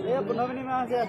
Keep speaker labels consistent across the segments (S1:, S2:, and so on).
S1: ये 15 मिनट में आ से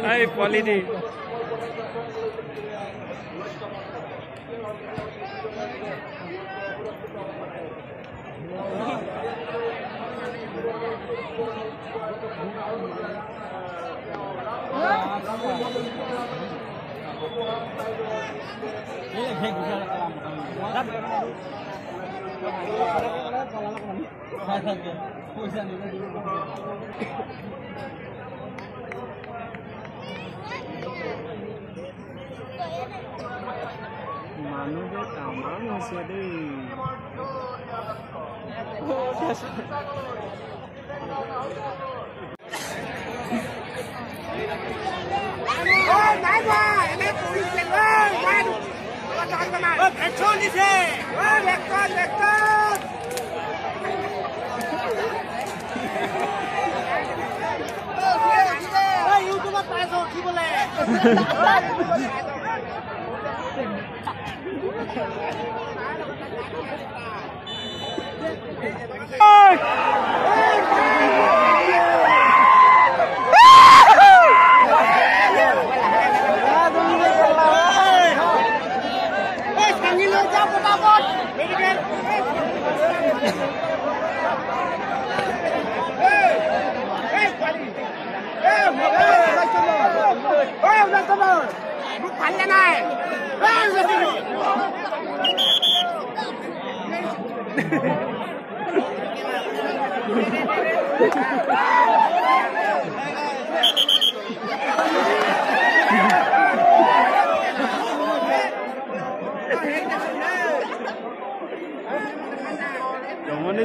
S1: Ay, quality. Manu dia tambah masih ada.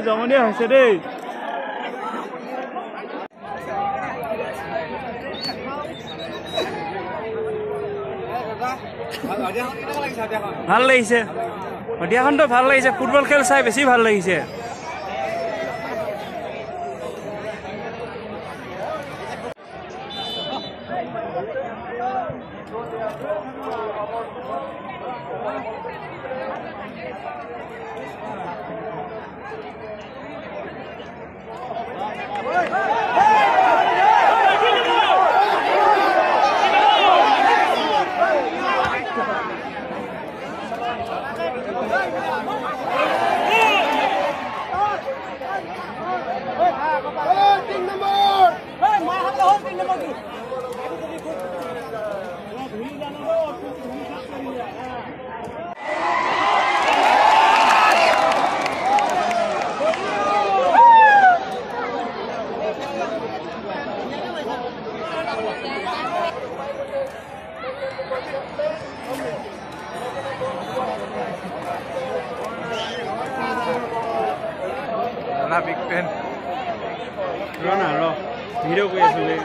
S1: Jamani হৈছে দেই ভাল লাগিছে অডিয়াখনটো ভাল লাগিছে ফুটবল খেল চাই বেছি ভাল লাগিছে Big Pen. Run out. Video ko yeso le.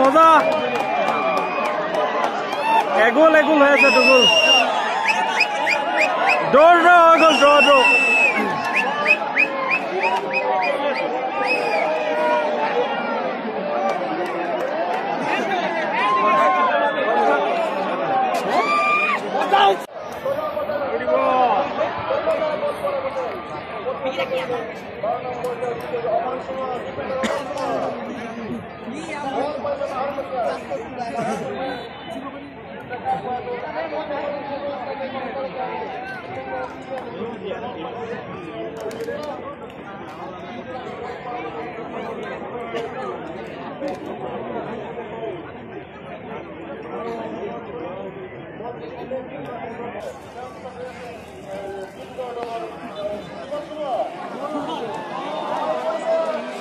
S1: মজা এগোল হয়ে আছে তো গোল ড্র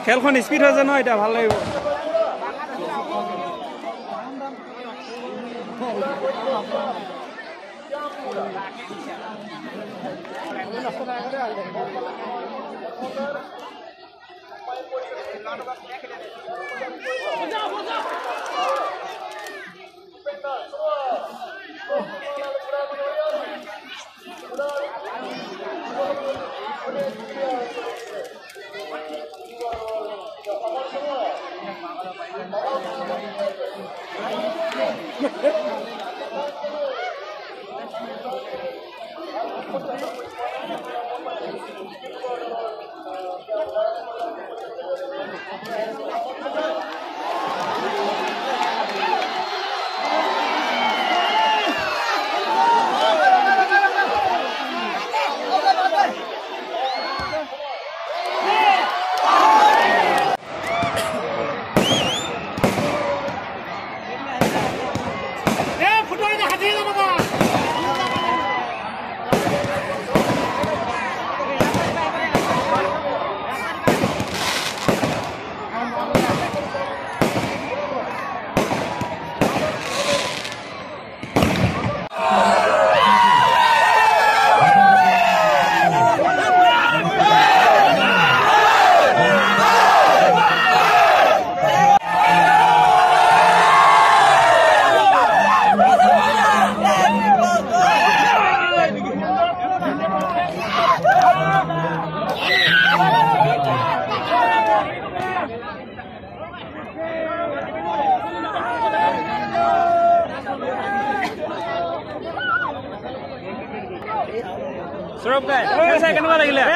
S1: খেলখন স্পীড হৈছে নহয় এতিয়া ভাল লাগিব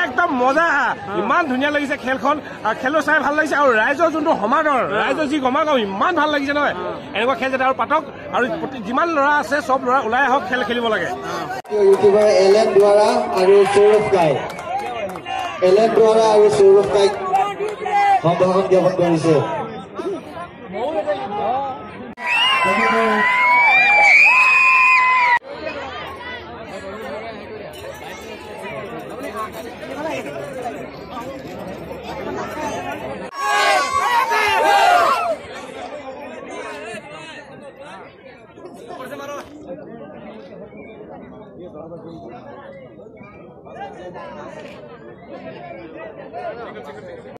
S2: একদম মজা ইমান ধুনীয়া লাগিছে খেলখন খেলো চাই ভাল লাগিছে আৰু ৰাইজৰ যোনটো সমাদৰ ৰাইজৰ যি গমাগম ইমান ভাল লাগিছে নহয় এনেকুৱা খেল যাতে আৰু পাতক আৰু যিমান ল'ৰা আছে চব ল'ৰা ওলাই আহক খেল খেলিব লাগে
S3: ইউটিউবাৰ এলেন দুৱাৰা আৰু সৌৰভ কাই সম্ভাষণ জ্ঞাপন কৰিছে